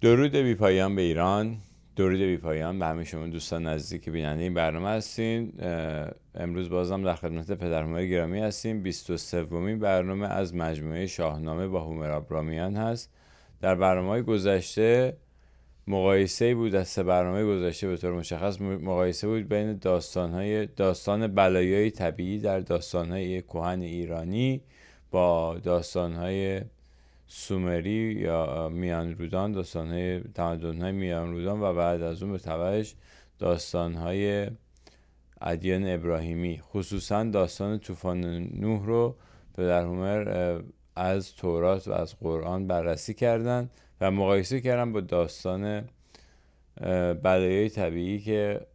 درود بی پایان به ایران، درود بی پایان به همه شما دوستان نزدیک بیننده این برنامه هستین. امروز بازم در خدمت پدرهومر گرامی هستیم. 23مین برنامه از مجموعه شاهنامه با هومر آبرامیان هست. در برنامه‌های گذشته مقایسه بود، از 3 برنامه گذشته به طور مشخص مقایسه بود بین داستان بلایای طبیعی در داستان‌های کهن ایرانی با داستان‌های سومری یا میان رودان، داستان‌های تمدن‌های میان رودان و بعد از اون به تبعش داستان‌های ادیان ابراهیمی، خصوصا داستان طوفان نوح رو پدرهومر از تورات و از قرآن بررسی کردن و مقایسه کردن با داستان بلایای طبیعی که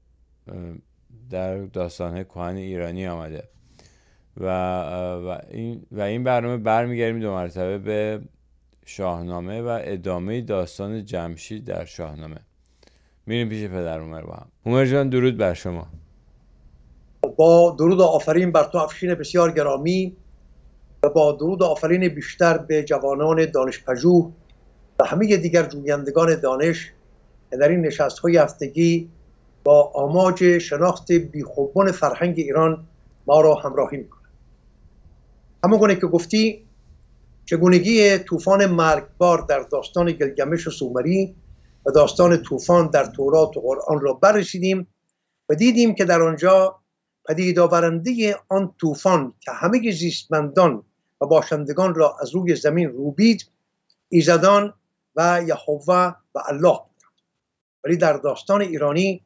در داستان‌های کهن ایرانی آمده و این برنامه برمیگردیم 2 مرتبه به شاهنامه و ادامه داستان جمشید در شاهنامه. میریم پیش پدرهومر با هم. هومر جان درود بر شما. با درود و آفرین بر تو افشین بسیار گرامی و با درود و آفرین بیشتر به جوانان دانشپژوه و همه دیگر جویندگان دانش در این نشست‌های هفتگی با آماج شناخت بیخوبان فرهنگ ایران ما را همراهی می‌کنند. همونگونه که گفتی چگونگی طوفان مرگبار در داستان گلگمش و سومری و داستان طوفان در تورات و قرآن را بررسیدیم و دیدیم که در آنجا پدید آورنده آن طوفان که همه زیستمندان و باشندگان را از روی زمین روبید ایزدان و یهوه و الله بودند، ولی در داستان ایرانی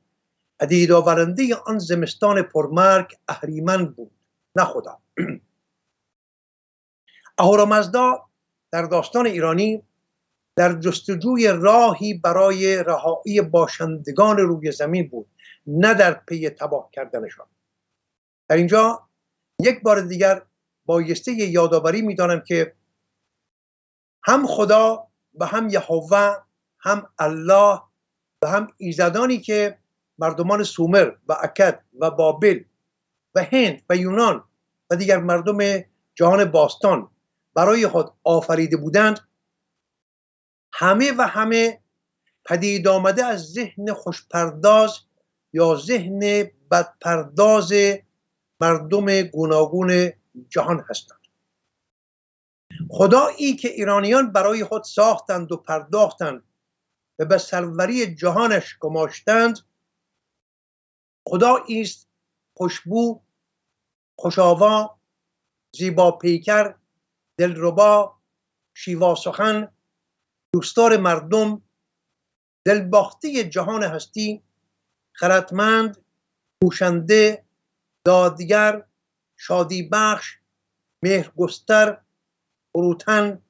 پدید آورنده آن زمستان پرمرگ اهریمن بود، نه خدا. اهورامزدا در داستان ایرانی در جستجوی راهی برای رهایی باشندگان روی زمین بود، نه در پی تباه کردنشان. در اینجا یک بار دیگر بایسته یادآوری می‌دانم که هم خدا و هم یهوه، هم الله و هم ایزدانی که مردمان سومر و اکد و بابل و هند و یونان و دیگر مردم جهان باستان برای خود آفریده بودند، همه پدید آمده از ذهن خوشپرداز یا ذهن بدپرداز مردم گوناگون جهان هستند. خدایی که ایرانیان برای خود ساختند و پرداختند و به سروری جهانش گماشتند، خدایی است خوشبو، خوشآوا، زیبا پیکر، دلربا، شیوا سخن، دوستدار مردم، دلباخته جهان هستی، خردمند، کوشنده، دادگر، شادی بخش، مهرگستر، فروتن،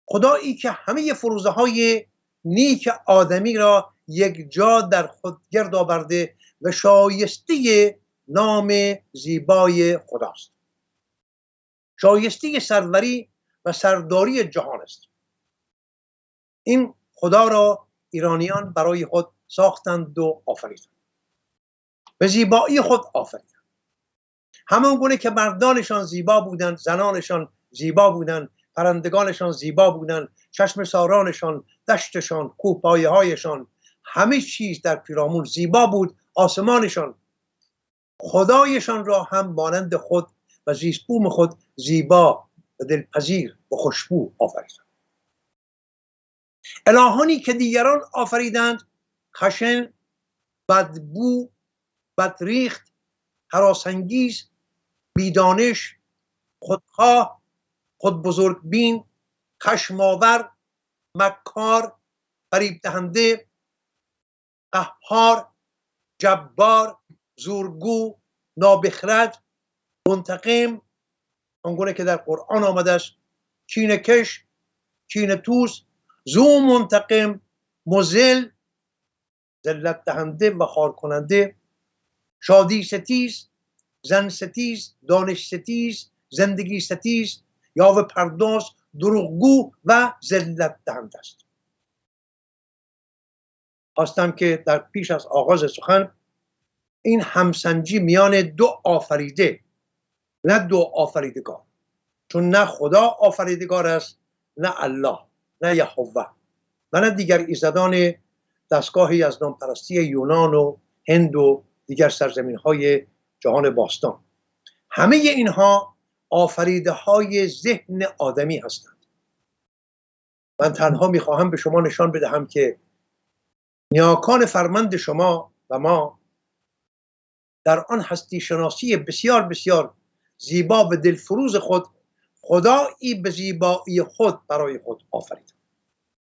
خدایی که همه فروزه های نیک آدمی را یک جا در خود گرد آورده و شایسته نام زیبای خداست، شایسته سروری و سرداری جهان است. این خدا را ایرانیان برای خود ساختند و آفریدند، به زیبایی خود آفریدند. همان گونه که مردانشان زیبا بودند، زنانشان زیبا بودند، پرندگانشان زیبا بودند، چشم سارانشان، دشتشان، کوهپایه هایشان، همه چیز در پیرامون زیبا بود. آسمانشان، خدایشان را هم مانند خود و زیست بوم خود زیبا و دلپذیر و خوشبو آفریدند. الهانی که دیگران آفریدند خشن، بدبو، بدریخت، هراسانگیز، بیدانش، خودخواه، خود بزرگ بین، خشماور، مکار، فریب دهنده، قهار، جبار، زورگو، نابخرد، منتقم، آنگونه که در قرآن آمده است، کینه کش، کینه توز، زو منتقم، مذل، ذلت دهنده و خوار کننده، شادی ستیز، زن ستیز، دانش ستیز، زندگی ستیز، یاوه پرداز، دروغگو و ذلت دهنده است. خواستم که در پیش از آغاز سخن این همسنجی میان 2 آفریده، نه 2 آفریدگار، چون نه خدا آفریدگار است، نه الله، نه یهوه. و نه دیگر ایزدان دستگاه یزدان پرستی یونان و هند و دیگر سرزمین های جهان باستان. همه اینها آفریده های ذهن آدمی هستند. من تنها میخواهم به شما نشان بدهم که نیاکان فرمند شما و ما در آن هستی شناسی بسیار بسیار زیبا و دلفروز خود خدایی به زیبایی خود برای خود آفرید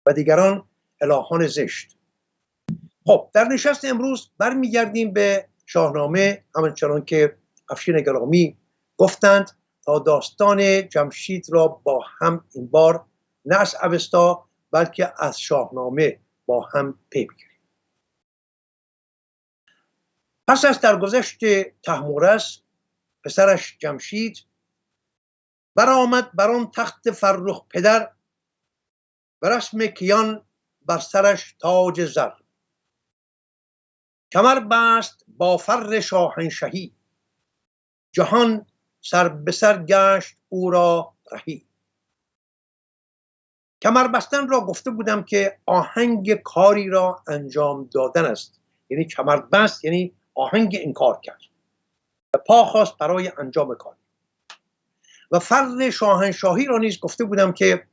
و دیگران الهان زشت. خب در نشست امروز برمیگردیم به شاهنامه، همچنان که افشین گرامی گفتند، تا داستان جمشید را با هم این بار نه از اوستا بلکه از شاهنامه با هم پی بگیریم. پس از درگذشت طهمورث پسرش جمشید برآمد بر آن تخت فرخ پدر، به رسم کیان بر سرش تاج زر. کمر بست با فر شاهنشهی، جهان سر به سر گشت او را رهی. کمر بستن را گفته بودم که آهنگ کاری را انجام دادن است، یعنی کمر بست یعنی آهنگ این کار کرد و پا خواست برای انجام کار. و فر شاهنشاهی را نیز گفته بودم که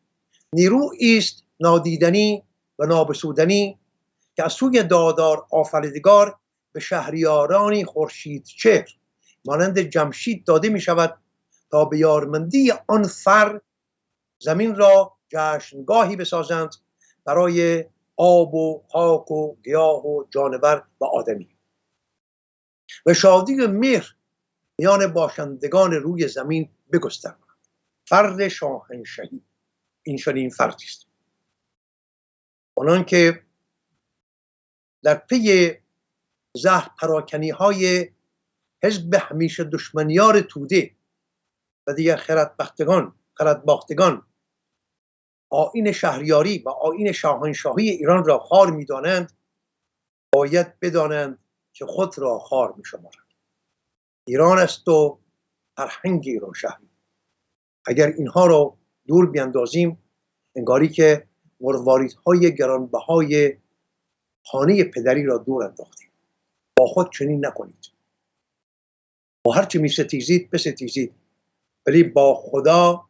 نیرویی است نادیدنی و نابسودنی که از سوی دادار آفریدگار به شهریارانی خورشید چهر مانند جمشید داده می شود تا به یارمندی آن فر زمین را جشنگاهی بسازند برای آب و خاک و گیاه و جانور و آدمی و شادی و مهر میان باشندگان روی زمین بگسترند. فر شاهنشهی این چنین فردی است. آنان که در پی زهر پراکنی های حزب همیشه دشمنیار توده و دیگر خردباختگان آیین شهریاری و آیین شاهنشاهی ایران را خار می‌دانند، باید بدانند که خود را خار می‌شمارند. ایران است و فرهنگ ایران شهری. اگر اینها را دور بیندازیم انگاری که مرواریدهای گرانبهای خانه پدری را دور انداختیم. با خود چنین نکنید. با هرچه می ستیزید بستیزید، ولی با خدا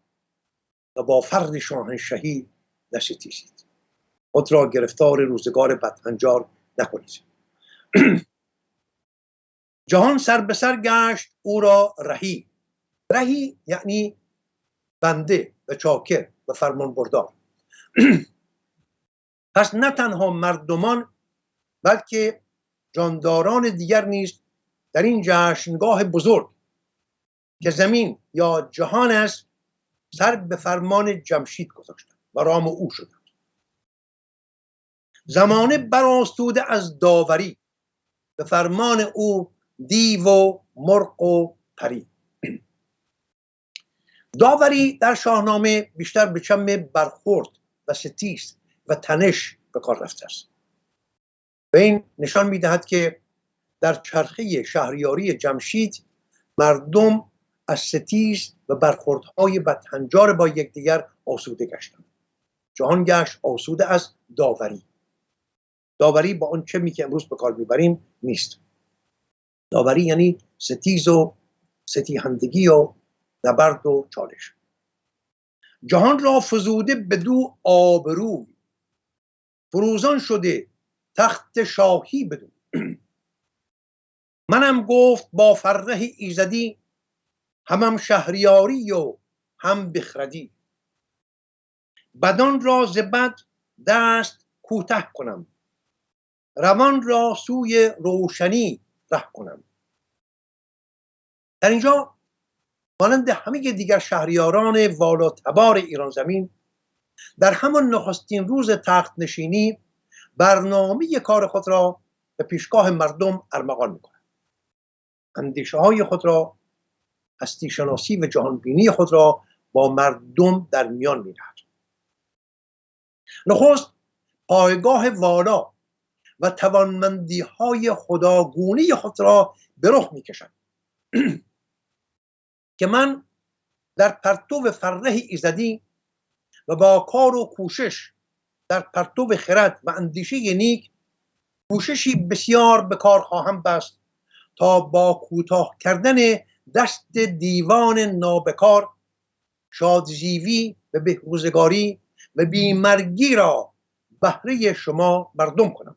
و با فرد شاهنشهی نستیزید. خود را گرفتار روزگار بدهنجار نکنید. جهان سر به سر گشت او را رهی. رهی یعنی بنده و چاکر و فرمان بردار. پس نه تنها مردمان بلکه جانداران دیگر نیز در این جشنگاه بزرگ که زمین یا جهان است سر به فرمان جمشید گذاشتند و رام او شدند. زمانه برآسوده از داوری، به فرمان او دیو و مرغ و پری. داوری در شاهنامه بیشتر به چم برخورد و ستیز و تنش به کار رفته است و این نشان می‌دهد که در چرخه شهریاری جمشید مردم از ستیز و برخوردهای بدهنجار با یکدیگر آسوده گشتند. جهان گشت آسوده از داوری. داوری با آن چمی که امروز به کار میبریم نیست. داوری یعنی ستیز و ستیهندگی و نبرد و چالش. جهان را فزوده بدو آبروی، فروزان شده تخت شاهی بدو. منم گفت با فره ایزدی، همم شهریاری و هم بخردی. بدان را ز بد دست کوته کنم، روان را سوی روشنی ره کنم. در اینجا مانند همه دیگر شهریاران والاتبار ایران زمین در همان نخستین روز تخت نشینی برنامه کار خود را به پیشگاه مردم ارمغان می‌کنند. اندیشه های خود را، هستی شناسی و جهانبینی خود را با مردم در میان می‌نهند. نخست پایگاه والا و توانمندی های خداگونه خود را به رخ می‌کشند که من در پرتو فره ایزدی و با کار و کوشش در پرتو خرد و اندیشه نیک کوششی بسیار به کار خواهم بست تا با کوتاه کردن دست دیوان نابکار شادزیوی و بهروزگاری و بیمرگی را بهره شما مردم کنم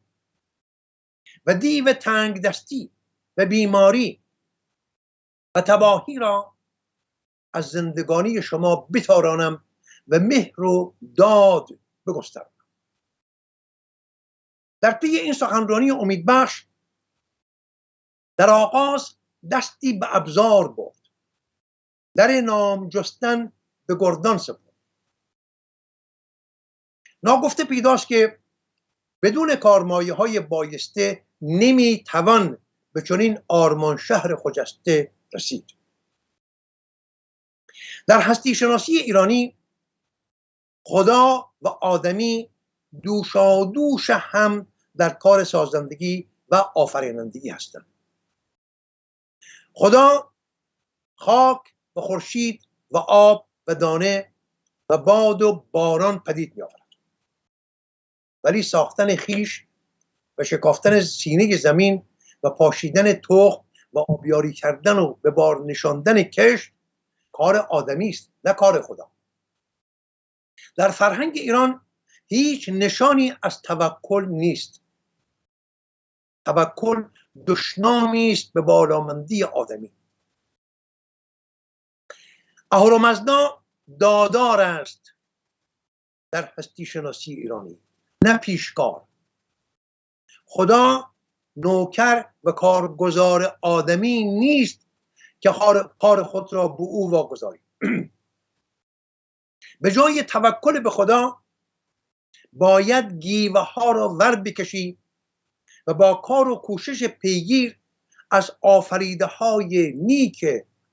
و دیو تنگ دستی و بیماری و تباهی را از زندگانی شما بتارانم و مهر و داد بگسترم. در پی این سخنرانی امیدبخش در آغاز دستی به ابزار برد، در نام جستن به گردان سپرد. ناگفته پیداست که بدون کارمایه‌های بایسته نمیتوان به چنین آرمان شهر خجسته رسید. در هستی شناسی ایرانی خدا و آدمی دوشادوش هم در کار سازندگی و آفرینندگی هستند. خدا خاک و خورشید و آب و دانه و باد و باران پدید می آورد، ولی ساختن خیش و شکافتن سینه زمین و پاشیدن تخم و آبیاری کردن و به بار نشاندن کشت کار آدمی است، نه کار خدا. در فرهنگ ایران هیچ نشانی از توکل نیست. توکل دشنامی است به بالامندی آدمی. اهورامزدا دادار است در هستی شناسی ایرانی، نه پیشکار. خدا نوکر و کارگزار آدمی نیست که کار خود را به او واگذاری. به جای توکل به خدا باید گیوه ها را ور بکشی و با کار و کوشش پیگیر از آفریده های نیک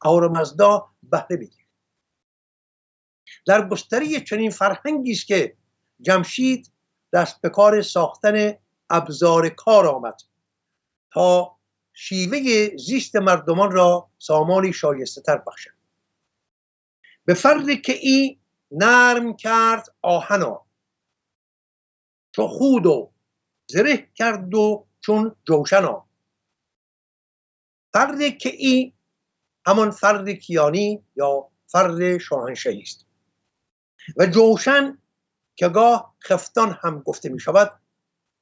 اهورامزدا بهره بگیر. در گستره چنین فرهنگی است که جمشید دست به کار ساختن ابزار کار آمد تا شیوه زیست مردمان را سامانی شایسته تر بخشد. به فرد که ای نرم کرد آهنا، چو خود و زره کرد و چون جوشنا. فرد که ای همان فرد کیانی یا فرد شاهنشاهی است و جوشن که گاه خفتان هم گفته می شود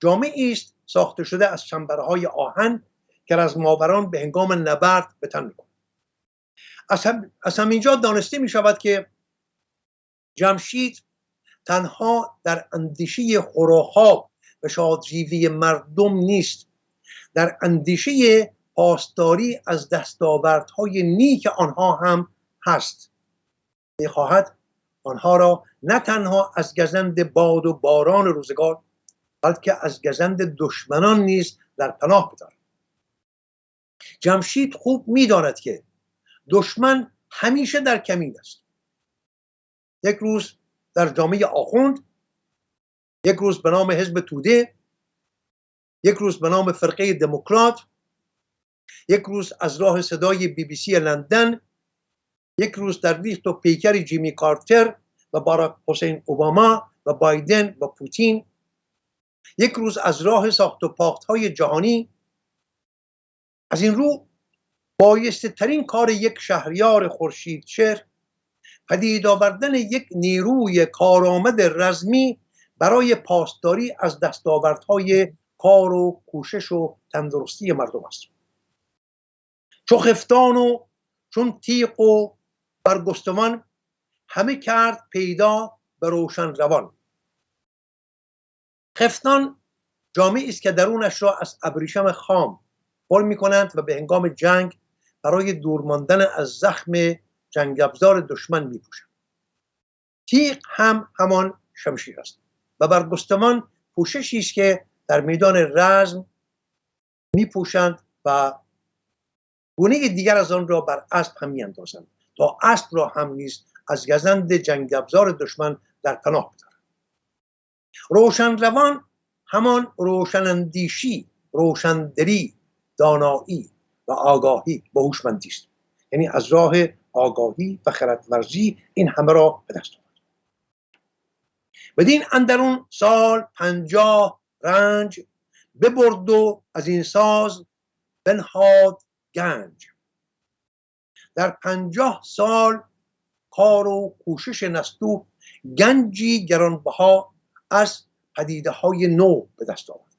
جامعی است ساخته شده از چنبرهای آهن که رزماوران به هنگام نبرد به تن می کنند. از همینجا دانسته می شود که جمشید تنها در اندیشه خورخاب و شادجیوی مردم نیست، در اندیشه پاسداری از دستاوردهای نیک آنها هم هست. می‌خواهد آنها را نه تنها از گزند باد و باران روزگار بلکه از گزند دشمنان نیز در پناه بدارد. جمشید خوب می‌داند که دشمن همیشه در کمین است. یک روز در جامعه آخوند، یک روز به نام حزب توده، یک روز به نام فرقه دموکرات، یک روز از راه صدای BBC لندن، یک روز در ریخت و پیکر جیمی کارتر و باراک حسین اوباما و بایدن و پوتین، یک روز از راه ساخت و پاخت‌های جهانی. از این رو بایسته ترین کار یک شهریار خورشیدچهر پدید آوردن یک نیروی کارآمد رزمی برای پاسداری از دستاوردهای کار و کوشش و تندرستی مردم است. چو خفتان و چون تیغ و برگستوان همه کرد پیدا به روشن روان. خفتان جامعی است که درونش را از ابریشم خام پر می کنند و به هنگام جنگ برای دور ماندن از زخم جنگ ابزار دشمن می پوشند. تیغ هم همان شمشیر است و برگستوان پوششی است که در میدان رزم می پوشند و گونه دیگر از آن را بر اسب هم می اندازند تا اسب را هم نیز از گزند جنگ ابزار دشمن در پناه بدارند. روشن روان همان روشنندیشی، روشندلی، دانایی و آگاهی و هوشمندی است. یعنی از راه آگاهی و خردورزی این همه را به دست آورد. بدین اندرون سال 50 رنج، ببرد و از این ساز بنهاد گنج. در 50 سال کار و کوشش نستوه، گنجی گرانبها از پدیده های نو به دست آورد.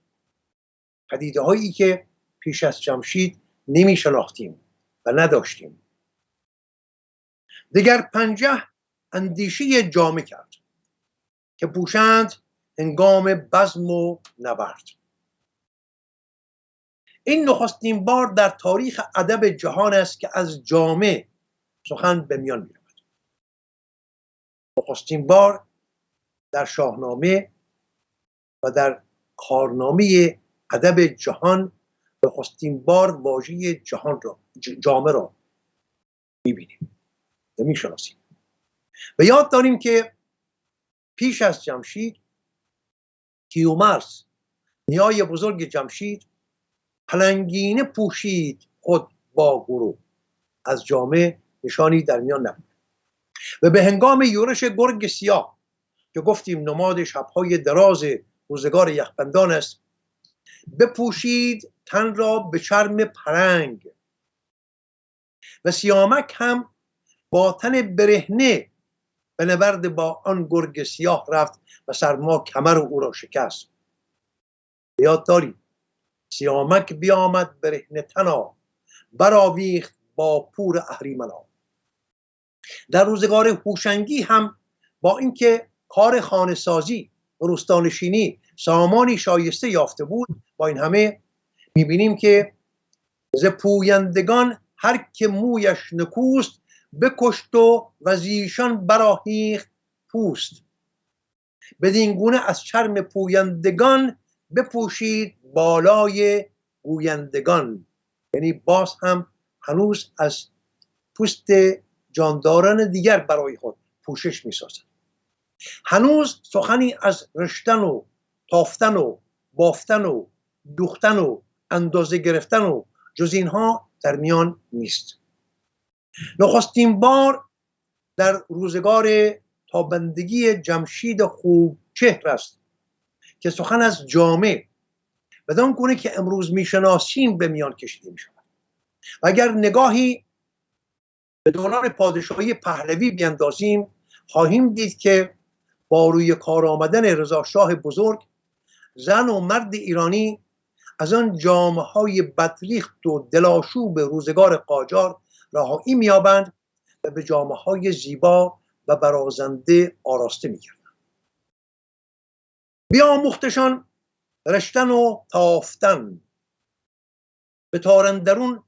پدیده هایی که پیش از جمشید نمی شناختیم و نداشتیم. دیگر 50 اندیشه جامه کرد که پوشند هنگام بزم و نبرد. این نخستین بار در تاریخ ادب جهان است که از جامه سخن به میان می رود. نخستین بار در شاهنامه و در کارنامه ادب جهان نخستین بار واژه جهان را جامه را می‌بینیم و می‌شناسیم. و یاد داریم که پیش از جمشید کیومرث نیای بزرگ جمشید پلنگینه پوشید خود با گروه، از جامه نشانی در میان نبود. و به هنگام یورش گرگ سیاه که گفتیم نماد شب‌های دراز روزگار یخبندان است، بپوشید تن را به چرم پلنگ و سیامک هم با تن برهنه به نبرد با آن گرگ سیاه رفت و سرما کمر او را شکست. یاد داری سیامک بیامد برهنه تنا، برآویخت با پور اهریمنا. در روزگار هوشنگی هم با اینکه کار خانه سازی و روستانشینی سامانی شایسته یافته بود، با این همه میبینیم که ز پویندگان هر که مویش نکوست، بکشت و وزیشان براهیخت پوست. بدین گونه از چرم پویندگان بپوشید بالای گویندگان. یعنی باز هم هنوز از پوست جانداران دیگر برای خود پوشش می‌سازد. هنوز سخنی از رشتن و تافتن و بافتن و دوختن و اندازه گرفتن و جز اینها در میان نیست. نخستین بار در روزگار تابندگی جمشید خوب چهر است که سخن از جامه بدان گونه که امروز میشناسیم به میان کشیده می شود. و اگر نگاهی به دوران پادشاهی پهلوی بیندازیم، خواهیم دید که با روی کار آمدن رضا شاه بزرگ، زن و مرد ایرانی از آن جامه‌های بدریخت و دلاشوب روزگار قاجار رهایی می‌یابند و به جامه‌های زیبا و برازنده آراسته می‌گردند. بیاموختشان رشتن و تافتن، به تارندرون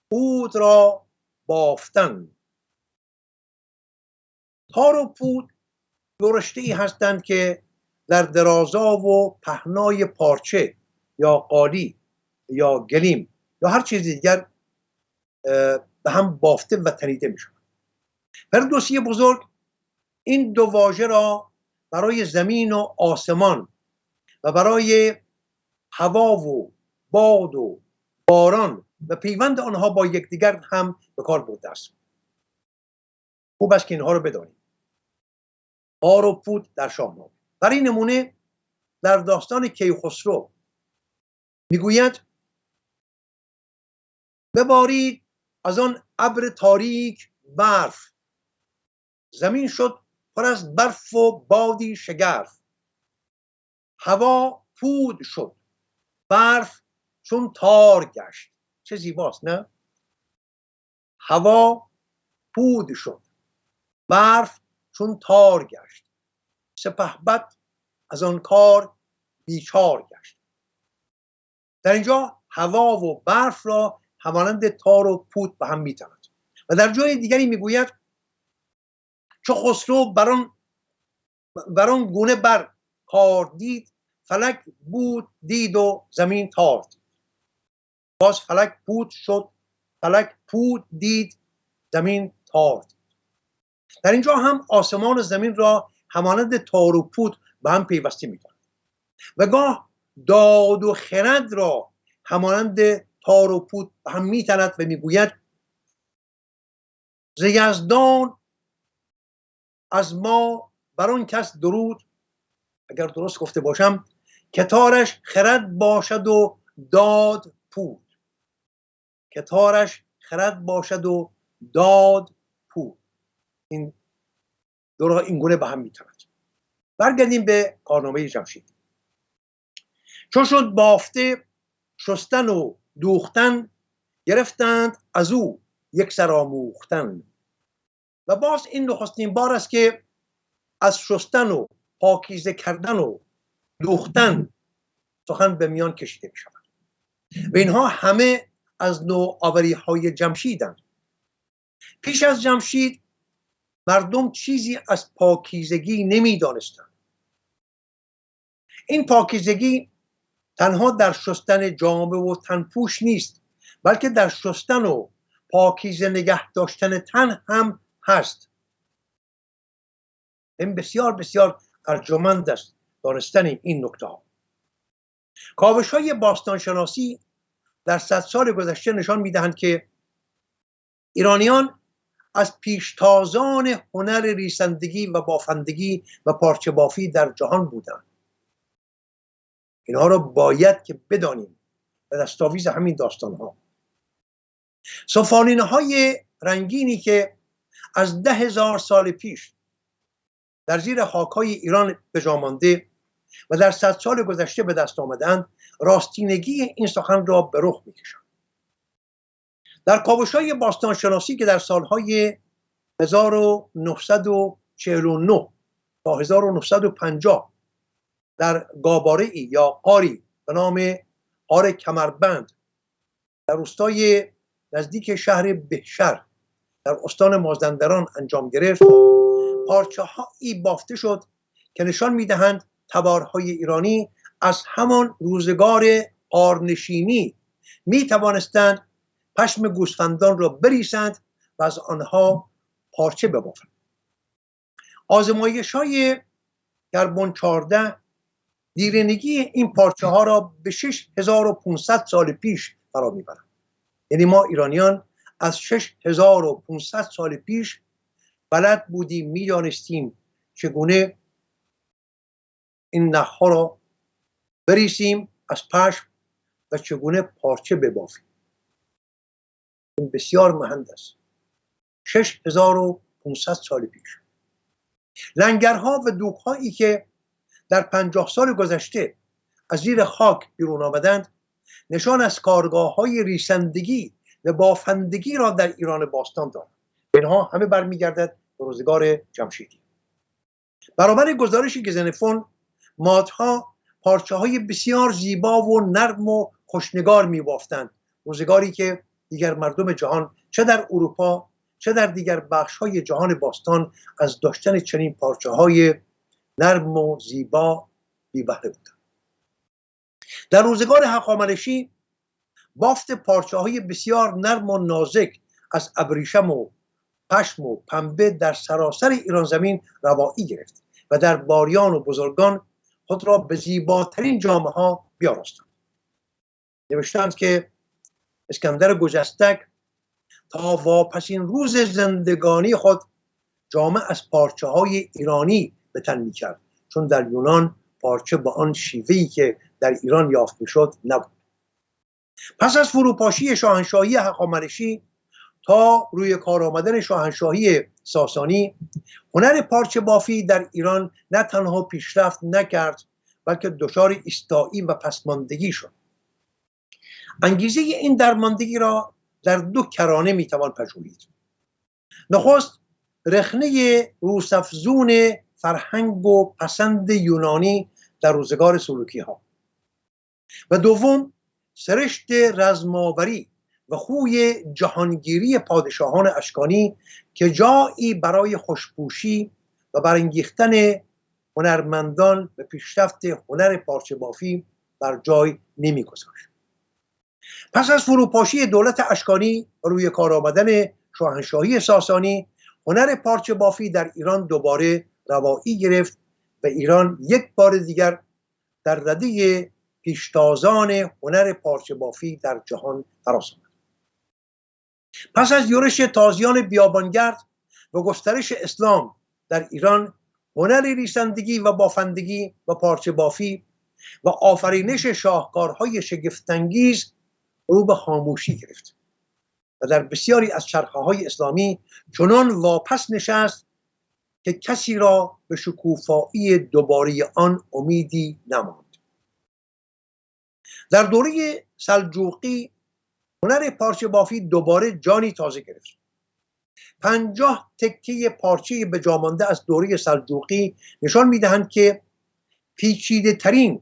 پود را بافتن. تار و پود دو رشته‌ای هستند که در درازا و پهنای پارچه یا قالی یا گلیم یا هر چیز دیگر به هم بافته و تنیده می شود. فردوسی بزرگ این دو واژه را برای زمین و آسمان و برای هوا و باد و باران و پیوند آنها با یکدیگر هم به کار برده است. خوب است که اینها رو بدانیم. تار و پود در شاهنامه. برای نمونه در داستان کیخسرو میگوید ببارید از آن ابر تاریک برف، زمین شد پر از برف و بادی شگرف. هوا پود شد، برف چون تار گشت. چه زیباست نه؟ هوا پود شد، برف چون تار گشت. سپهبد از آن کار بیچار گشت. در اینجا هوا و برف را همانند تار و پود به هم میتند. و در جای دیگری میگوید چو خسرو بران گونه بر کار دید، فلک بود دید و زمین تار دید. باز فلک پود شد، فلک پود دید، زمین تار دید. در اینجا هم آسمان و زمین را همانند تار و پود به هم پیوسته می‌دانند. و گاه داد و خرد را همانند تار و پود به هم می‌تند و میگوید ز یزدان از ما بر آن کس درود اگر درست گفته باشم که تارش خرد باشد و داد پود. که تارش خرد باشد و داد پود. این دو را این گونه به هم میتواند. برگردیم به کارنامه جمشید. چون شد بافته شستن و دوختن، گرفتند از او یک سر آموختن. و باز این نخستین بار است که از شستن و پاکیزه کردن و دوختن سخن به میان کشیده می شود و اینها همه از نوآوری های جمشیدند. پیش از جمشید مردم چیزی از پاکیزگی نمی دانستند. این پاکیزگی تنها در شستن جامه و تنپوش نیست، بلکه در شستن و پاکیزه نگه داشتن تن هم هست. این بسیار بسیار ارجمند است دانستن این نکته ها. کاوش های باستانشناسی در 100 سال گذشته نشان میدهند که ایرانیان از پیشتازان هنر ریسندگی و بافندگی و پارچه بافی در جهان بودند. اینها را باید که بدانیم و دستاویز همین داستان ها. سفالینه های رنگینی که از 10,000 سال پیش در زیر خاک‌های ایران به جا مانده و در 100 سال گذشته به دست آمدند، راستینگی این سخن را به رخ می‌کشند. در کاوش‌های باستانشناسی که در سالهای 1949 تا 1950 در گاباره‌ای یا غاری به نام غار کمربند در روستای نزدیک شهر بهشهر در استان مازندران انجام گرفت، پارچه‌هایی بافته شد که نشان می‌دهند تبارهای ایرانی از همان روزگار غارنشینی می‌توانستند پشم گوسفندان را بریسند و از آنها پارچه ببافند. آزمایش‌های کربن 14 دیرینگی این پارچه ها را به 6500 سال پیش فرا میبرند. یعنی ما ایرانیان از 6500 سال پیش بلد بودیم، میدانستیم چگونه این نخها را بریسیم از پشم و چگونه پارچه ببافیم. این بسیار مهند است. 6500 سال پیش لنگرها و دوکهایی که در 50 سال گذشته از زیر خاک بیرون آمدند نشان از کارگاه‌های ریسندگی و بافندگی را در ایران باستان دارند. اینها همه برمیگردد به روزگار جمشیدی. برابر گزارشی که ژنفون مادها پارچه‌های بسیار زیبا و نرم و خوشنگار می‌بافتند، روزگاری که دیگر مردم جهان چه در اروپا چه در دیگر بخش‌های جهان باستان از داشتن چنین پارچه‌های نرم و زیبا بی بهره بودند. در روزگار هخامنشی بافت پارچه‌های بسیار نرم و نازک از ابریشم و پشم و پنبه در سراسر ایران زمین روایی گرفت و در باریان و بزرگان خود را به زیباترین جامه‌ها بیاراستند. نوشتند که اسکندر گجستک تا واپسین روز زندگانی خود جامه از پارچه‌های ایرانی به تن می‌کرد، چون در یونان پارچه با آن شیوه‌ای که در ایران یافت می‌شد نبود. پس از فروپاشی شاهنشاهی هخامنشی تا روی کار آمدن شاهنشاهی ساسانی، هنر پارچه بافی در ایران نه تنها پیشرفت نکرد بلکه دچار ایستایی و پسماندگی شد. انگیزه این درماندگی را در 2 کرانه میتوان پژوهید. نخست رخنه روسفزون فرهنگ و پسند یونانی در روزگار سلوکی ها و دوم سرشت رزماوری و خوی جهانگیری پادشاهان اشکانی که جایی برای خوشپوشی و برانگیختن هنرمندان به پیشرفت هنر پارچه بافی بر جای نمیگذاشت. پس از فروپاشی دولت اشکانی و روی کار آمدن شاهنشاهی ساسانی، هنر پارچه بافی در ایران دوباره روایی گرفت و ایران یک بار دیگر در رده پیشتازان هنر پارچه بافی در جهان فراز آمد. پس از یورش تازیان بیابانگرد و گسترش اسلام در ایران، هنر ریسندگی و بافندگی و پارچه بافی و آفرینش شاهکارهای شگفت‌انگیز رو به خاموشی گرفت و در بسیاری از چرخه‌های اسلامی چنان واپس نشست که کسی را به شکوفایی دوباره آن امیدی نماند. در دوره سلجوقی هنر پارچه بافی دوباره جانی تازه گرفت. 50 تکه پارچه به جا مانده از دوره سلجوقی نشان می‌دهند که پیچیده ترین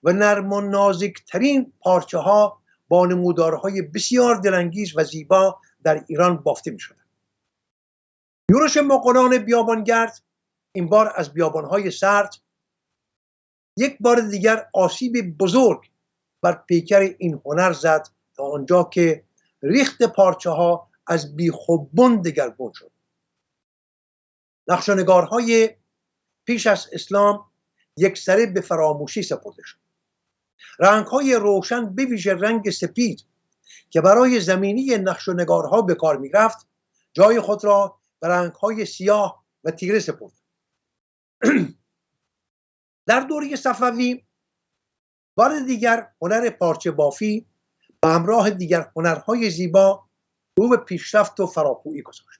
و نرم و نازک ترین پارچه ها با نمودارهای بسیار دلانگیز و زیبا در ایران بافته می شدند. یورش مغولان بیابانگرد این بار از بیابانهای سرد یک بار دیگر آسیب بزرگ بر پیکر این هنر زد تا آنجا که ریخت پارچه ها از بیخوبون دگرگون شد. نقشه‌نگارهای پیش از اسلام یکسره به فراموشی سپرده شد. رنگ‌های روشن به ویژه رنگ سپید که برای زمینی نقشه‌نگارها به کار می‌رفت، جای خود را به رنگ‌های سیاه و تیره سپرد. در دوره صفوی بار دیگر هنر پارچه بافی به همراه دیگر هنرهای زیبا رو به پیشرفت و فراپویی گذاشت.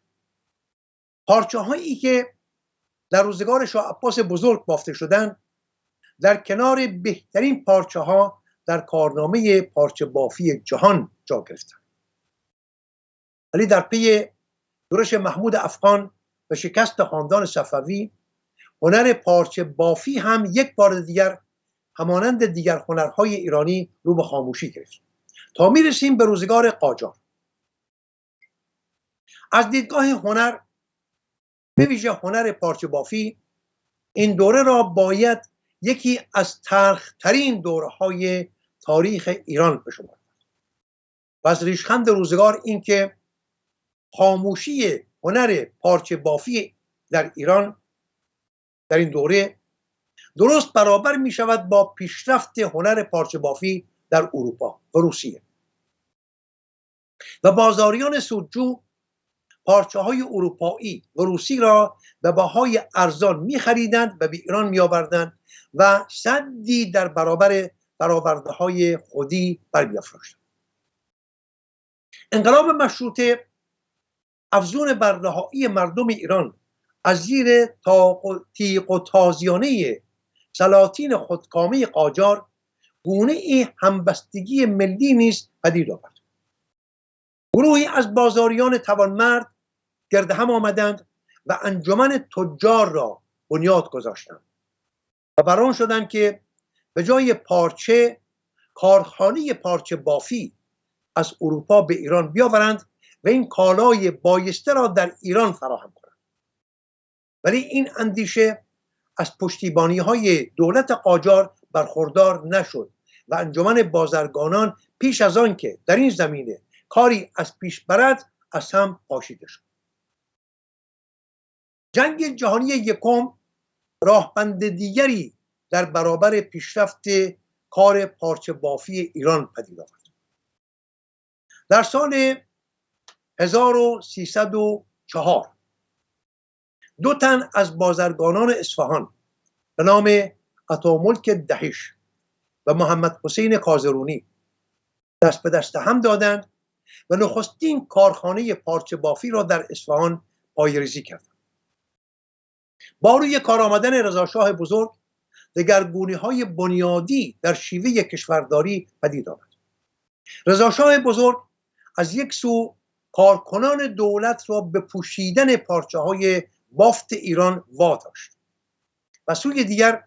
پارچه‌هایی که در روزگار شاه عباس بزرگ بافته شدند در کنار بهترین پارچه‌ها در کارنامه پارچه بافی جهان جا گرفتند. ولی در پی یورش محمود افغان و شکست خاندان صفوی، هنر پارچه بافی هم یک بار دیگر همانند دیگر هنرهای ایرانی رو به خاموشی گرفت تا میرسیم به روزگار قاجار. از دیدگاه هنر، به ویژه هنر پارچه بافی، این دوره را باید یکی از تلخ‌ترین دوره‌های تاریخ ایران به شمار برد. و از ریشخند روزگار این که خاموشی هنر پارچه بافی در ایران در این دوره درست برابر می شود با پیشرفت هنر پارچه بافی در اروپا و روسیه. و بازاریان سودجو پارچه های اروپایی و روسی را به بهای ارزان می خریدند و به ایران می آوردند و سدی در برابر برآورده های خودی برمی‌افراشتند. انقلاب مشروطه افزون بر رهایی مردم ایران از زیر تیغ و تازیانه سلاطین خودکامه قاجار گونه همبستگی ملی نیز پدید آورد. گروهی از بازاریان توانمرد گرد هم آمدند و انجمن تجار را بنیاد گذاشتند و بران شدند که به جای پارچه کارخانه پارچه بافی از اروپا به ایران بیاورند و این کالای بایسته را در ایران فراهم کنند. ولی این اندیشه از پشتیبانی‌های دولت قاجار برخوردار نشد و انجمن بازرگانان پیش از آن که در این زمینه کاری از پیش برد از هم پاشیده شد. جنگ جهانی یکم راهبند دیگری در برابر پیشرفت کار پارچه بافی ایران پدید آورد. در سال 1304 دو تن از بازرگانان اصفهان به نام عطاملک دهش و محمد حسین کازرونی دست به دست هم دادند و نخستین کارخانه پارچه بافی را در اصفهان پایه‌ریزی کردند. با روی کار آمدن رضاشاه بزرگ دگرگونی‌های بنیادی در شیوه کشورداری پدید آمد. رضاشاه بزرگ از یک سو کارکنان دولت را به پوشیدن پارچه‌های بافت ایران واداشت و سوی دیگر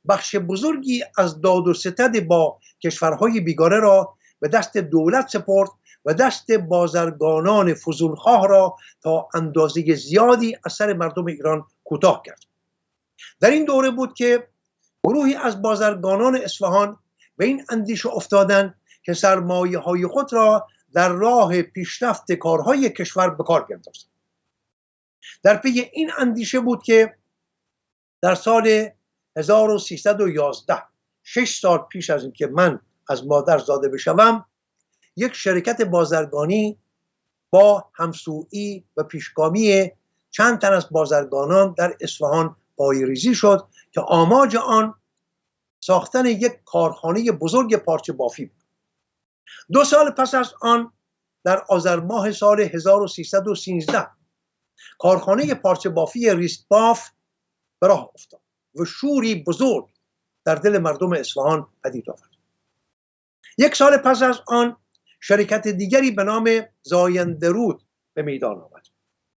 بخش بزرگی از داد و ستد با کشورهای بیگانه را به دست دولت سپرد و دست بازرگانان فضولخواه را تا اندازه زیادی از سر مردم ایران کوتاه کرد. در این دوره بود که گروهی از بازرگانان اصفهان به این اندیشه افتادند که سرمایه‌های خود را در راه پیشرفت کارهای کشور به کار بیندازند. در پی این اندیشه بود که در سال 1311 6 سال پیش از اینکه من از مادر زاده بشوم، یک شرکت بازرگانی با همسویی و پیشگامی چند تن از بازرگانان در اصفهان پایه‌ریزی شد که آماج آن ساختن یک کارخانه بزرگ پارچه بافی بود. 2 سال پس از آن در آذر ماه سال 1313 کارخانه پارچه بافی ریستباف به راه افتاد و شوری بزرگ در دل مردم اصفهان پدید آورد. 1 سال پس از آن شرکت دیگری به نام زایندرود به میدان آمد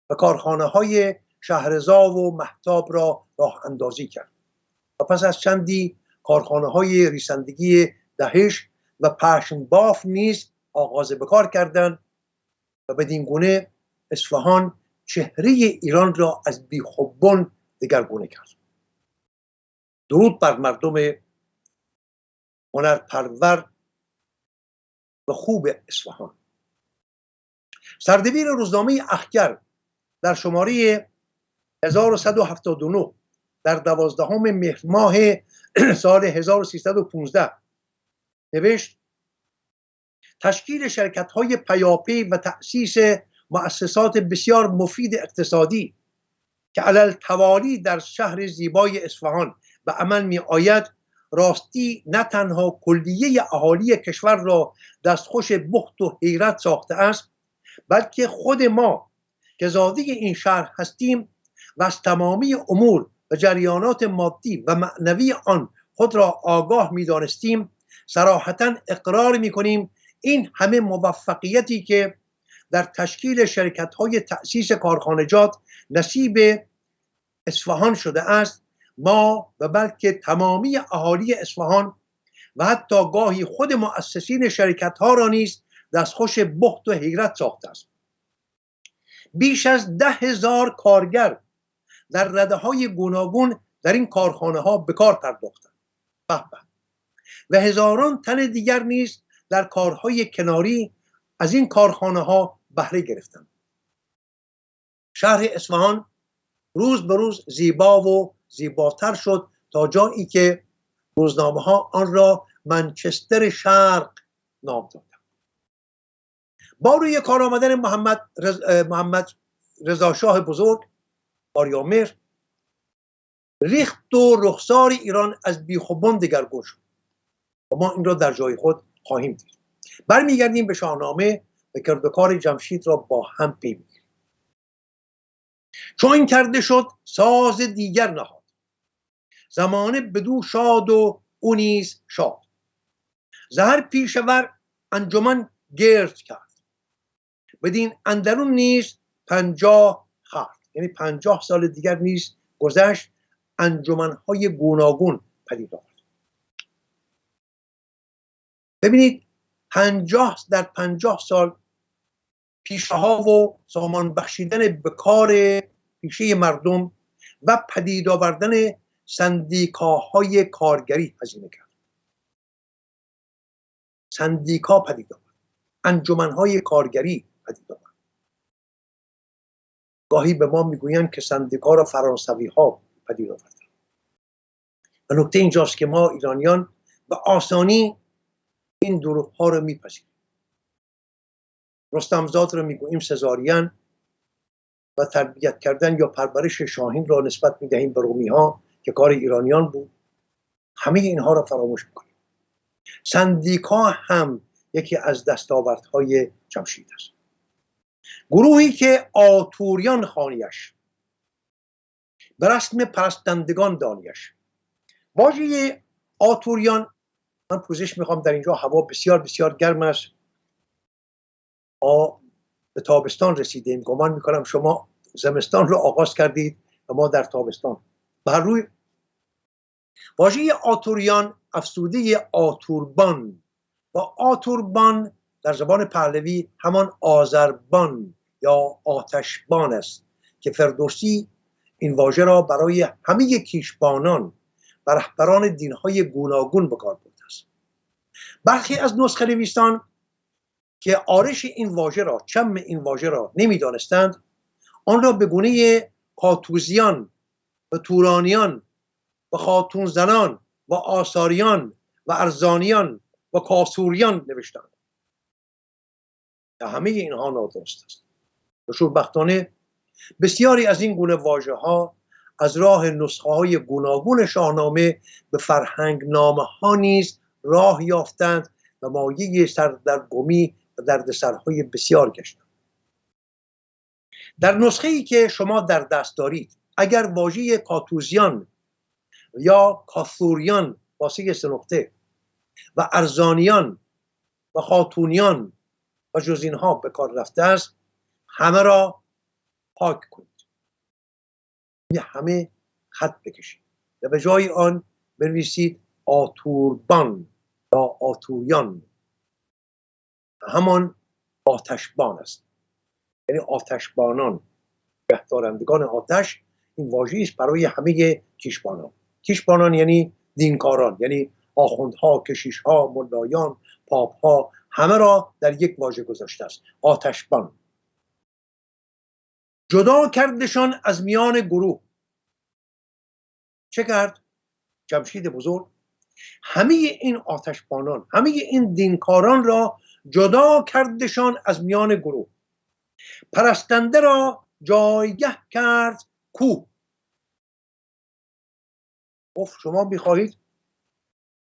و کارخانه های شهرضا و مهتاب را راه اندازی کرد و پس از چندی کارخانه های ریسندگی دهش و پشم باف نیز آغاز به کار کردند و بدین گونه اصفهان چهره ایران را از بیخوبان دگرگونه کرد. درود بر مردم هنرپرور و خوب اصفهان. سردبیر روزنامه اخگر در شماره 1179 در 12 مهر ماه سال 1315 نوشت: تشکیل شرکت‌های پیاپی و تأسیس مؤسسات بسیار مفید اقتصادی که علل توالی در شهر زیبای اصفهان به عمل می آید، راستی نه تنها کلیه اهالی کشور را دستخوش بخت و حیرت ساخته است، بلکه خود ما که زاده این شهر هستیم و از تمامی امور و جریانات مادی و معنوی آن خود را آگاه می دانستیم، صراحتاً اقرار می کنیم این همه موفقیتی که در تشکیل شرکت‌های تأسیس کارخانجات نصیب اصفهان شده است، ما و بلکه تمامی اهالی اصفهان و حتی گاهی خود مؤسسین شرکت‌ها را نیز دستخوش بخت و حیرت ساخته است. بیش از 10,000 کارگر در رده‌های گوناگون در این کارخانه‌ها به کار پرداختند و هزاران تن دیگر نیز در کارهای کناری از این کارخانه‌ها بهره گرفتند. شهر اصفهان روز به روز زیبا و زیباتر شد تا جایی که روزنامه‌ها آن را منچستر شرق نام دادند. با روی کار آمدن محمد رضا شاه بزرگ آریامهر، ریخت و رخسار ایران از بیخوبان دگرگون شد و ما این را در جای خود خواهیم دید. برمیگردیم به شاهنامه و کردوکار جمشید را با هم پی میگیریم. چون این کرده شد ساز دیگر نهاد، زمانه بدو شاد و او نیز شاد. زهر پیشور انجمن گرد کرد، بدین اندرون نیز 50 خرد، یعنی 50 سال دیگر نیز گذشت، انجمن‌های گوناگون پدید آمد. ببینید 50 سال پیشه ها و سامان بخشیدن به کار پیشه مردم و پدید آوردن سندیکاهای کارگری هزینه کرد. سندیکا پدید آورد، انجمن‌های کارگری پدید آورد. گاهی به ما میگویند که سندیکا را فرانسوی ها پدید آوردند. و نکته اینجاست که ما ایرانیان به آسانی این دروغ ها رو میپذیریم. رستمزاد رو میگوییم سزارین و تربیت کردن یا پرورش شاهین را نسبت میدهیم به رومی ها که کار ایرانیان بود. همه اینها را فراموش میکنیم. سندیکا هم یکی از دستاوردهای جمشید است. گروهی که آتوریان خوانیش، به رسم پرستندگان دانیش. واژه آتوریان، من پوزش میخوام، در اینجا هوا بسیار بسیار گرم است. ما به تابستان رسیدیم. گمان میکنم شما زمستان رو آغاز کردید و ما در تابستان. بر روی واژه آتوریان افسوده آتوربان و آتوربان در زبان پهلوی همان آذربان یا آتشبان است که فردوسی این واژه را برای همه کیشبانان و رهبران دینهای گوناگون به کار برده است. برخی از نسخه نویسان که آرش این واژه را، چم این واژه را نمیدانستند، آن را به گونه کاتوزیان و تورانیان و خاتون زنان و آثاریان و ارزانیان و کاسوریان نوشتند. همه اینها نادرست است. شوربختانه بسیاری از این گونه واژه ها از راه نسخه های گوناگون شاهنامه به فرهنگ نامه ها نیز راه یافتند و مایه سردرگمی و دردسرهای بسیار گشتند. در نسخه ای که شما در دست دارید اگر واژه کاتوزیان یا کاثوریان با سه نقطه و ارزانیان و خاتونیان و جز اینها به کار رفته است همه را پاک کنید، همه خط بکشید و به جای آن بنویسید آتوربان یا آتوریان، همان آتشبان است، یعنی آتشبانان، بهدارندگان آتش. این واژه‌ای است برای همه کیشبانان. کیشبانان یعنی دینکاران، یعنی آخوندها، کشیشها، ملایان، پاپها، همه را در یک واژه گذاشته است، آتشبان. جدا کردشان از میان گروه. چه کرد جمشید بزرگ؟ همه این آتشبانان، همه این دینکاران را جدا کردشان از میان گروه. پرستنده را جایگه کرد کوه. گفت شما می‌خواهید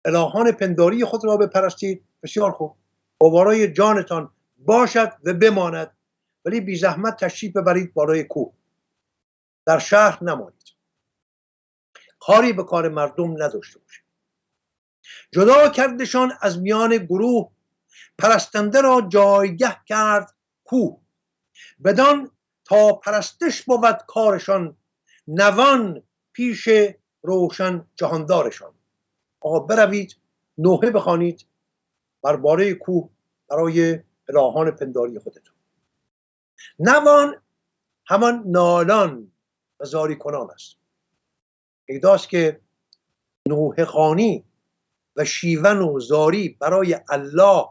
الهان پنداری خود را بپرستید، بسیار خوب، بالای جانتان باشد و بماند، ولی بی زحمت تشریف ببرید بالای کوه، در شهر نمانید، کاری به کار مردم نداشته باشید. جدا کردشان از میان گروه، پرستنده را جایگه کرد کوه. بدان تا پرستش بود کارشان، نوان پیش روشن جهاندارشان. آقا بروید نوحه بخوانید بر بالای کوه برای الهان پنداری خودتون. نوان همان نالان و زاری کنان است. پیداست که نوحه خوانی و شیون و زاری برای الله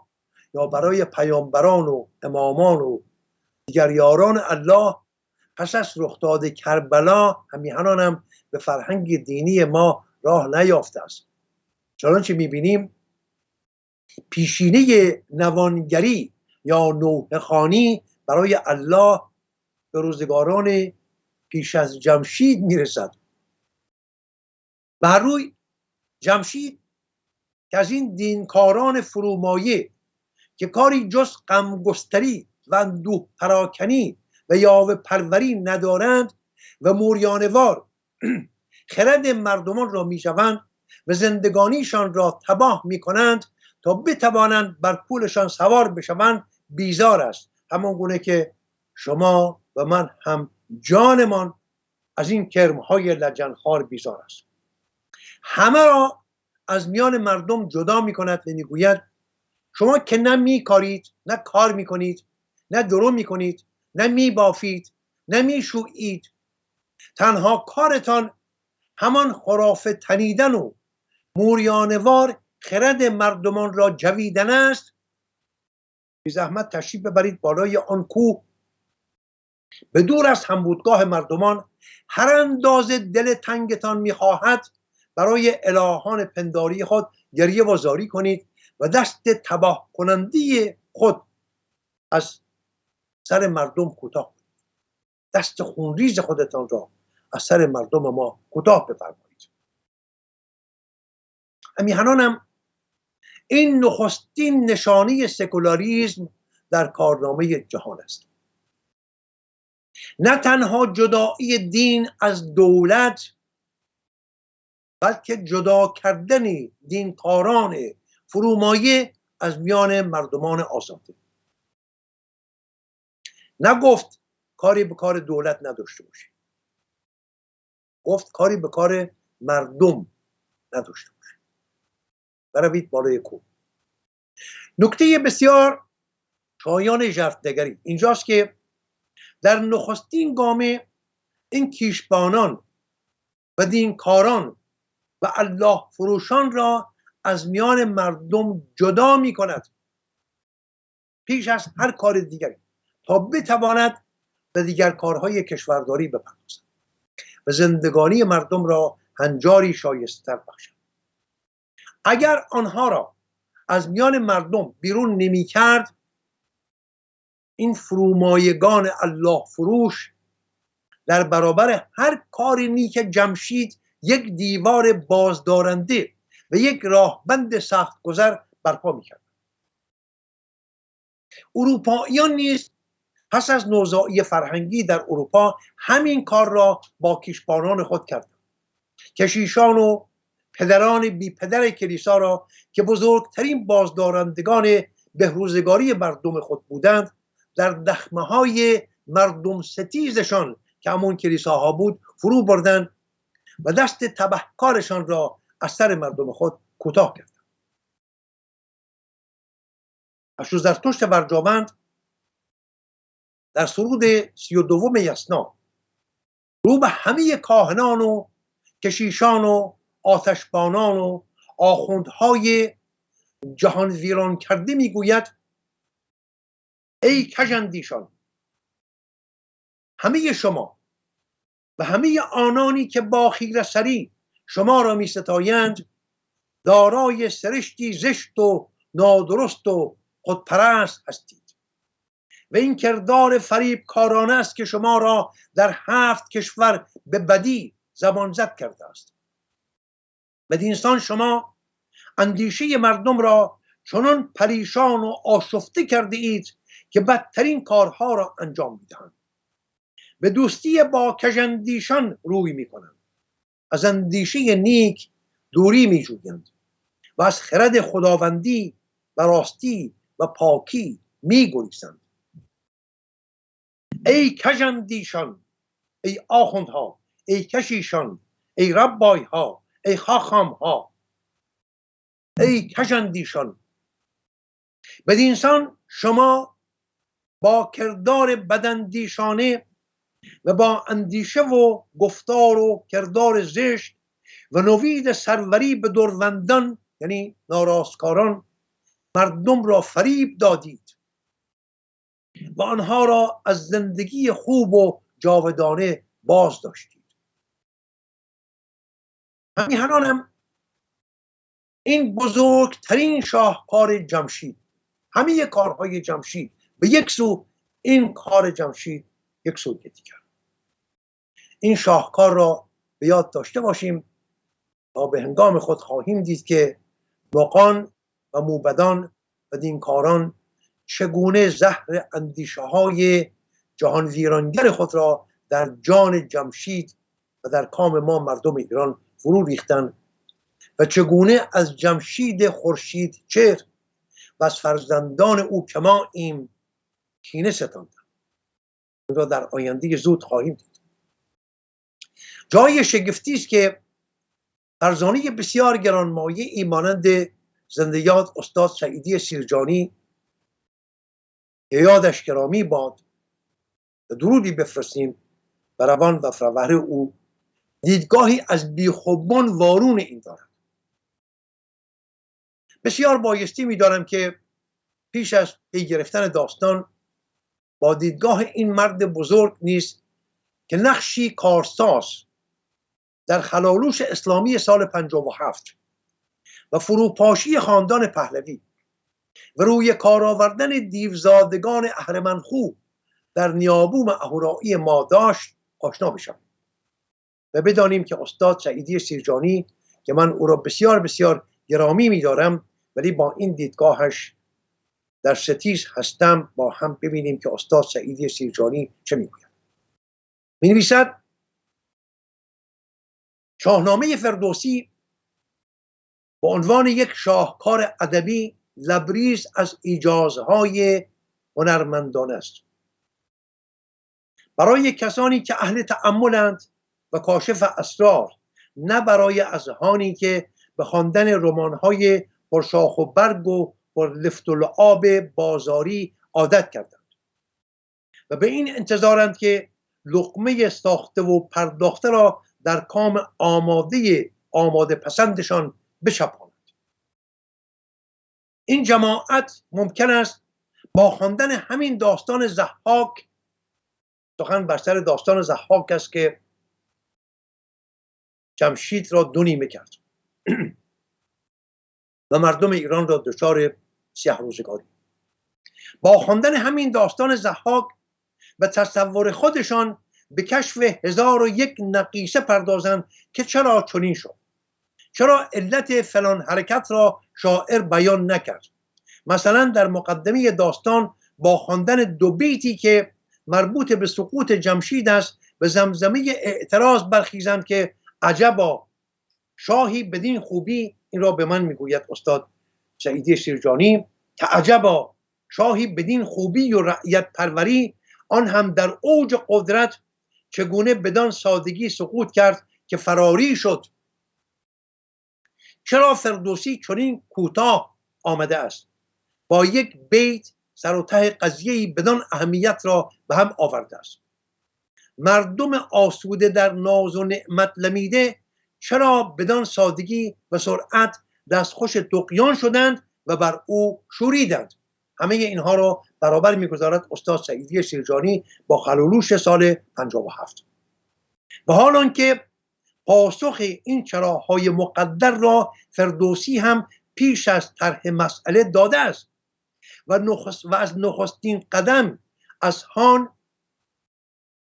یا برای پیامبران و امامان و دیگر یاران الله پس از رخداد کربلا همیهنان هم به فرهنگ دینی ما راه نیافته است. چنانچه میبینیم پیشینه نوانگری یا نوحه خوانی برای الله به روزگاران پیش از جمشید میرسد. بر روی جمشید که از این دینکاران فرومایه که کاری جز غمگستری و اندوه پراکنی و یاوه پروری ندارند و موریانوار خرد مردمان را میشوند و زندگانیشان را تباه میکنند تا بتوانند بر پولشان سوار بشوند، بیزار است. همان گونه که شما و من هم جانمان از این کرمهای لجنخوار بیزار است. همه را از میان مردم جدا میکند و میگوید شما که نه میکارید، نه کار میکنید، نه درو میکنید، نه میبافید، نه میشویید، تنها کارتان همان خرافه تنیدن و موریانوار خرد مردمان را جویدن است. بی زحمت تشریف ببرید بالای آن کوه، به دور از همبودگاه مردمان، هر اندازه دل تنگتان میخواهد برای الهان پنداری خود گریه و زاری کنید و دست تباه کننده خود از سر مردم کوتاه کنید. دست خونریز خودتان را از سر مردم ما کوتاه بفرمایید. همیهنانم این نخستین نشانه سکولاریسم در کارنامه جهان است. نه تنها جدایی دین از دولت، بلکه جدا کردن دینکاران فرومایه از میان مردمان آزاده. نگفت کاری به کار دولت نداشته باشید، گفت کاری به کار مردم نداشته باشید. بروید بالای کوه. نکته بسیار شایان ژرفنگری اینجاست که در نخستین گامه این کیشبانان و دینکاران و الله فروشان را از میان مردم جدا می کند پیش از هر کار دیگری، تا بتواند به دیگر کارهای کشورداری بپردازد و زندگانی مردم را هنجاری شایسته‌تر بخشد. اگر آنها را از میان مردم بیرون نمی کرد، این فرومایگان الله فروش در برابر هر کار نیک جمشید یک دیوار بازدارنده و یک راهبند سخت گذر برپا می‌کرد. اروپاییان نیز پس از نوزایی فرهنگی در اروپا همین کار را با کشبانان خود کردند. کشیشان و پدران بی پدر کلیسا را که بزرگترین بازدارندگان بهروزگاری مردم خود بودند، در دخمه‌های مردم ستیزشان که همون کلیساها بود فرو بردند و دست تبهکارشان را از سر مردم خود کوتاه کردند. اشو زرتشت برجامند در سرود 32 یسنا رو به همه کاهنان و کشیشان و آتشبانان و آخوندهای جهان ویران کرده میگوید: ای کژاندیشان، همه شما و همه آنانی که با خیره‌سری شما را می ستایند دارای سرشتی زشت و نادرست و خودپرست هستید و این کردار فریب کارانه است که شما را در 7 کشور به بدی زبان زد کرده است. بدینسان شما اندیشه مردم را چنان پریشان و آشفته کرده اید که بدترین کارها را انجام میدهند. به دوستی با کژاندیشان روی میکنند، از اندیشه نیک دوری میجویند و از خرد خداوندی و راستی و پاکی میگریزند. ای کژاندیشان، ای آخوندها، ای کشیشان، ای ربایها، ای خاخامها، ای کژاندیشان، بدینسان شما با کردار بداندیشانه و با اندیشه و گفتار و کردار زشت و نوید سروری به دروندان یعنی ناراستکاران مردم را فریب دادید و آنها را از زندگی خوب و جاودانه باز داشتید. همیهنانم این بزرگترین شاهکار جمشید، همه کارهای جمشید به یک سو، این کار جمشید یک سو دیگر. این شاهکار را به یاد داشته باشیم تا به هنگام خود خواهیم دید که مغان و موبدان و دینکاران چگونه زهر اندیشه های جهان ویرانگر خود را در جان جمشید و در کام ما مردم ایران فرو ریختند و چگونه از جمشید خورشید چهر و از فرزندان او که ما ایم کینه ستاندند. این را در آینده زود خواهیم دید. جای شگفتی است که فرزانه بسیار گرانمایه‌ای مانند زنده یاد استاد سعیدی سیرجانی که یادش گرامی باد و درودی بفرستیم بر روان و فروهر او، دیدگاهی از بیخوبان وارون این دارد. بسیار بایستی می‌دانم که پیش از پی گرفتن داستان با دیدگاه این مرد بزرگ نیست که نقشی کارساز در خلالوش اسلامی سال 57 و فروپاشی خاندان پهلوی و روی کار آوردن دیوزادگان اهرمنخو در نیابوم اهورایی ما داشت آشنا بشم و بدانیم که استاد سعیدی سیرجانی که من او را بسیار بسیار گرامی می‌دارم ولی با این دیدگاهش در ستیز هستم، با هم ببینیم که استاد سعیدی سیرجانی چه میگوید. می‌نویسد: شاهنامه فردوسی به عنوان یک شاهکار ادبی لبریز از ایجازهای هنرمندانه است. برای کسانی که اهل تأملند و کاشف اسرار، نه برای اذهانی که به خواندن رمان‌های پرشاخ و برگ و پر لفت و لعاب بازاری عادت کردند و به این انتظارند که لقمه ساخته و پرداخته را در کام آماده پسندشان بچپانند. این جماعت ممکن است با خواندن همین داستان ضحاک، سخن بر سر داستان ضحاک است که جمشید را دو نیمه کرد و مردم ایران را دچار سیاه روزگاری، با خواندن همین داستان ضحاک و تصور خودشان به کشف 1001 نقیصه پردازند که چرا چنین شد، چرا علت فلان حرکت را شاعر بیان نکرد. مثلا در مقدمه داستان با خواندن 2 بیتی که مربوط به سقوط جمشید است به زمزمه اعتراض برخیزند که عجبا شاهی بدین خوبی، این را به من میگوید استاد سعیدی شیرجانی، که عجبا شاهی بدین خوبی و رعیت پروری، آن هم در اوج قدرت، چگونه بدان سادگی سقوط کرد که فراری شد. چرا فردوسی چنین کوتاه آمده است، با 1 بیت سر و ته قضیه‌ای بدان اهمیت را به هم آورده است. مردم آسوده در ناز و نعمت لمیده چرا بدان سادگی و سرعت دستخوش طغیان شدند و بر او شوریدند. همه اینها را برابر می‌گذارد استاد سعیدی شیرجانی با خلولوش سال 57. و حال آنکه پاسخ این چراهای مقدر را فردوسی هم پیش از طرح مسئله داده است و از نخستین قدم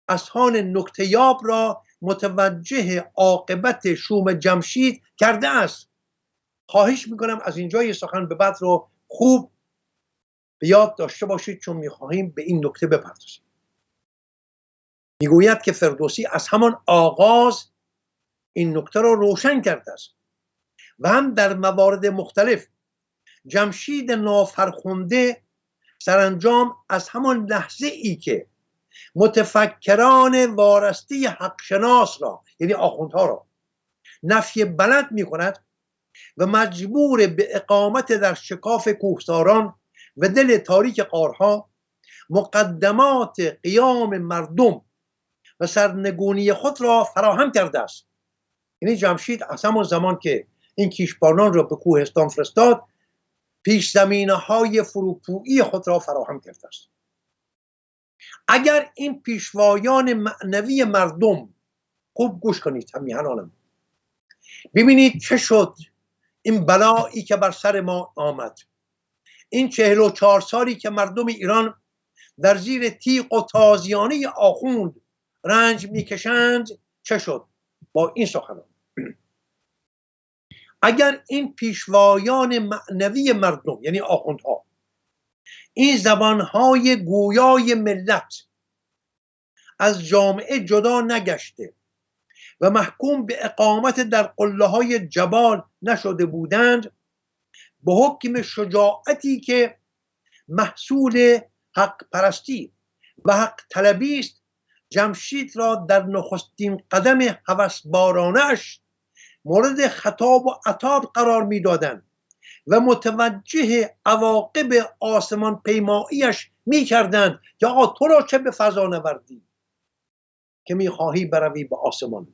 اذهان نکته‌یاب را متوجه عاقبت شوم جمشید کرده است. خواهش میکنم از اینجای سخن به بعد رو خوب به یاد داشته باشید، چون میخواهیم به این نکته بپردازیم. میگوید که فردوسی از همان آغاز این نکته را روشن کرده است و هم در موارد مختلف جمشید نافرخنده سرانجام از همان لحظه ای که متفکران وارسته حق شناس را، یعنی آخوندها را، نفی بلد می کند و مجبور به اقامت در شکاف کوهساران و دل تاریک غارها، مقدمات قیام مردم و سرنگونی خود را فراهم کرده است. یعنی جمشید از همان زمان که این کیشبانان را به کوهستان فرستاد، پیش زمینه های فروپویی خود را فراهم کرده است. اگر این پیشوایان معنوی مردم، خوب گوش کنید همیهنانم، ببینید چه شد این بلایی که بر سر ما آمد، این 44 سالی که مردم ایران در زیر تیغ و تازیانه آخوند رنج میکشند، چه شد با این سخنان. اگر این پیشوایان معنوی مردم، یعنی آخوندها، این زبانهای گویای ملت از جامعه جدا نگشته و محکوم به اقامت در قله‌های جبال نشده بودند، به حکم شجاعتی که محصول حق پرستی و حق طلبی است، جمشید را در نخستین قدم هوسبارانش مورد خطاب و عتاب قرار می‌دادند و متوجه عواقب آسمان پیماییش می‌کردند که آقا تو را چه به فضا نوردی که می‌خواهی بروی به آسمان.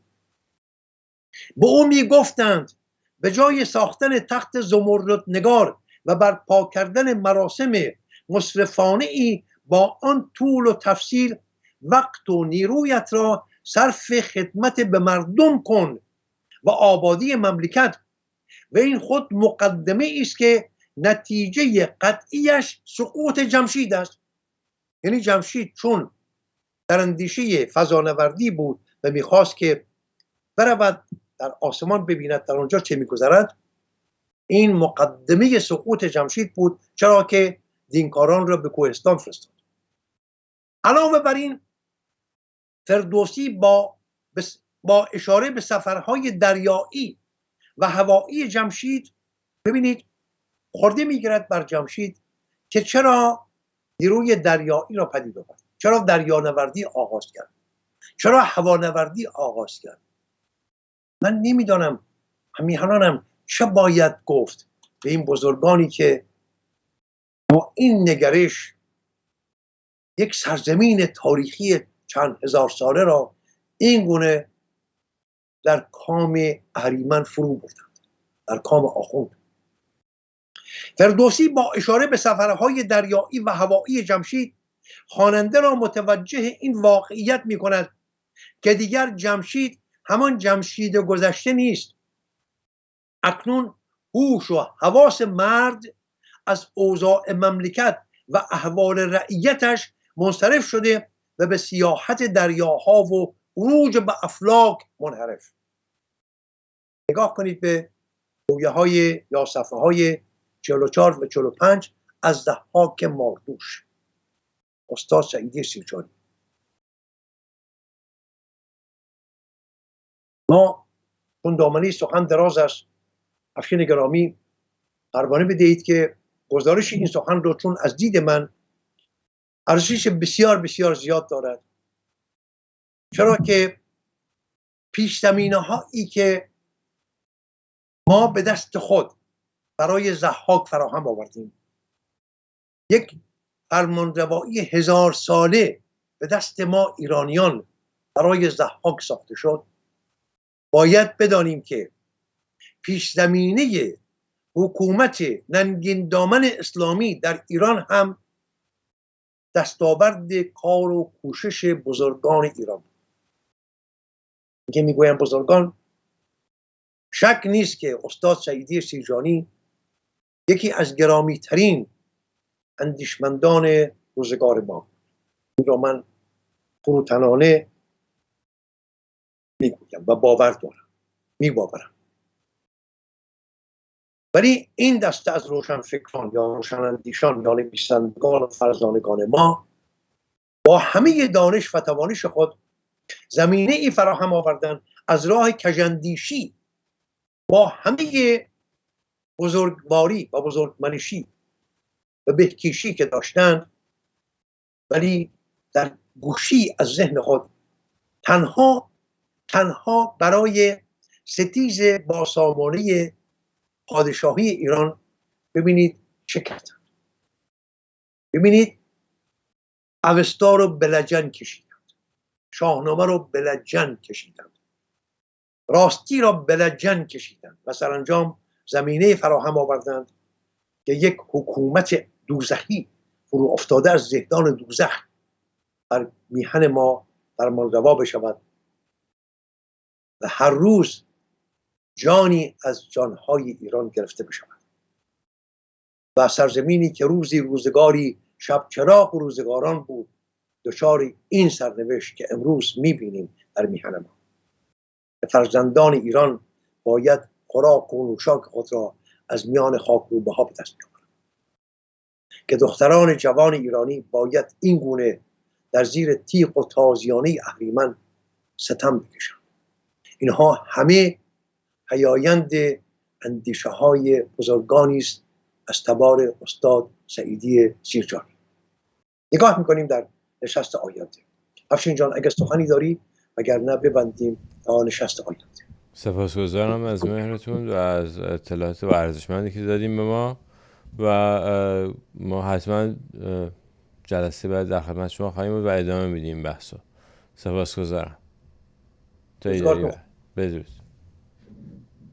به او می‌گفتند به جای ساختن تخت زمرد نگار و برپا کردن مراسم مصرفانه ای با آن طول و تفصیل، وقت و نیرویت را صرف خدمت به مردم کن و آبادی مملکت، و این خود مقدمه است که نتیجه قطعیش سقوط جمشید است. یعنی جمشید چون در اندیشه فضانوردی بود و میخواست که برود در آسمان ببیند در آنجا چه میگذرد، این مقدمه سقوط جمشید بود، چرا که دینکاران را به کوهستان فرستاد. علاوه بر این فردوسی با اشاره به سفرهای دریایی و هوایی جمشید، ببینید خورده میگیرد بر جمشید که چرا نیروی دریایی را پدید آورد، چرا دریانوردی آغاز کرد، چرا هوانوردی آغاز کرد. من نمیدانم همیهنانم چه باید گفت به این بزرگانی که با این نگرش یک سرزمین تاریخی چند هزار ساله را این گونه در کام اهریمن فرو بردند، در کام آخوند. فردوسی با اشاره به سفرهای دریایی و هوایی جمشید خواننده را متوجه این واقعیت می کند که دیگر جمشید همان جمشید گذشته نیست. اکنون هوش و حواس مرد از اوضاع مملکت و احوال رعیتش منصرف شده و به سیاحت دریاها و عروج به افلاک منحرف. نگاه کنید به رویه های یا صفحه های 44 و 45 از ضحاک ماردوش، استاد سعیدی سیرجانی. ما چون دامنه سخن دراز است، افشین گرامی پروانه بدهید که گزارش این سخن رو، چون از دید من ارزش بسیار بسیار زیاد دارد، چرا که پیش زمینه هایی که ما به دست خود برای ضحاک فراهم آوردیم، یک فرمانروایی 1000 ساله به دست ما ایرانیان برای ضحاک ساخته شد، باید بدانیم که پیش زمینه حکومت ننگین دامن اسلامی در ایران هم دستاورد کار و کوشش بزرگان ایران بود. که میگویم بزرگان، شک نیست که استاد سعیدی سیرجانی یکی از گرامی ترین اندیشمندان روزگار ما، این را من فروتنانه میگویم و باور دارم، میباورم. ولی این دسته از روشنفکران یا روشناندیشان یا نویسندگان و فرزانگان ما با همه دانش و توانش خود زمینه ای فراهم آوردن از راه کژاندیشی با همه بزرگواری و بزرگمنشی و بهکیشی که داشتند، ولی در گوشی از ذهن خود تنها برای ستیز باسامانه پادشاهی ایران، ببینید چه کردند. ببینید اوستا رو بلجن کشیدند، شاهنامه رو بلجن کشیدند، راستی را بلجن کشیدند و سرانجام زمینه فراهم آوردند که یک حکومت دوزخی فرو افتاده از زهدان دوزخ بر میهن ما فرمانروا بشود و هر روز جانی از جانهای ایران گرفته بشود و سرزمینی که روزی روزگاری شب چراغ روزگاران بود، دچار این سرنوشت که امروز میبینیم در میهن ما. فرزندان ایران باید خوراک و نوشاک خود را از میان خاک روبها به دست بیاورند، که دختران جوان ایرانی باید این گونه در زیر تیغ و تازیانه اهریمن ستم بکشند. اینها همه پیایند اندیشه های بزرگانی است از تبار استاد سعیدی سیرجانی. نگاه میکنیم در نشست آینده. افشین جان اگر سخنی داری، وگرنه ببندیم تا نشست آینده. سپاسگزارم از مهرتون و از اطلاعات ارزشمندی که دادیم به ما و ما حتما جلسه بعد در خدمت شما خواهیم بود و ادامه میدیم بحثو. سپاسگزارم. تا ایداری بدرود.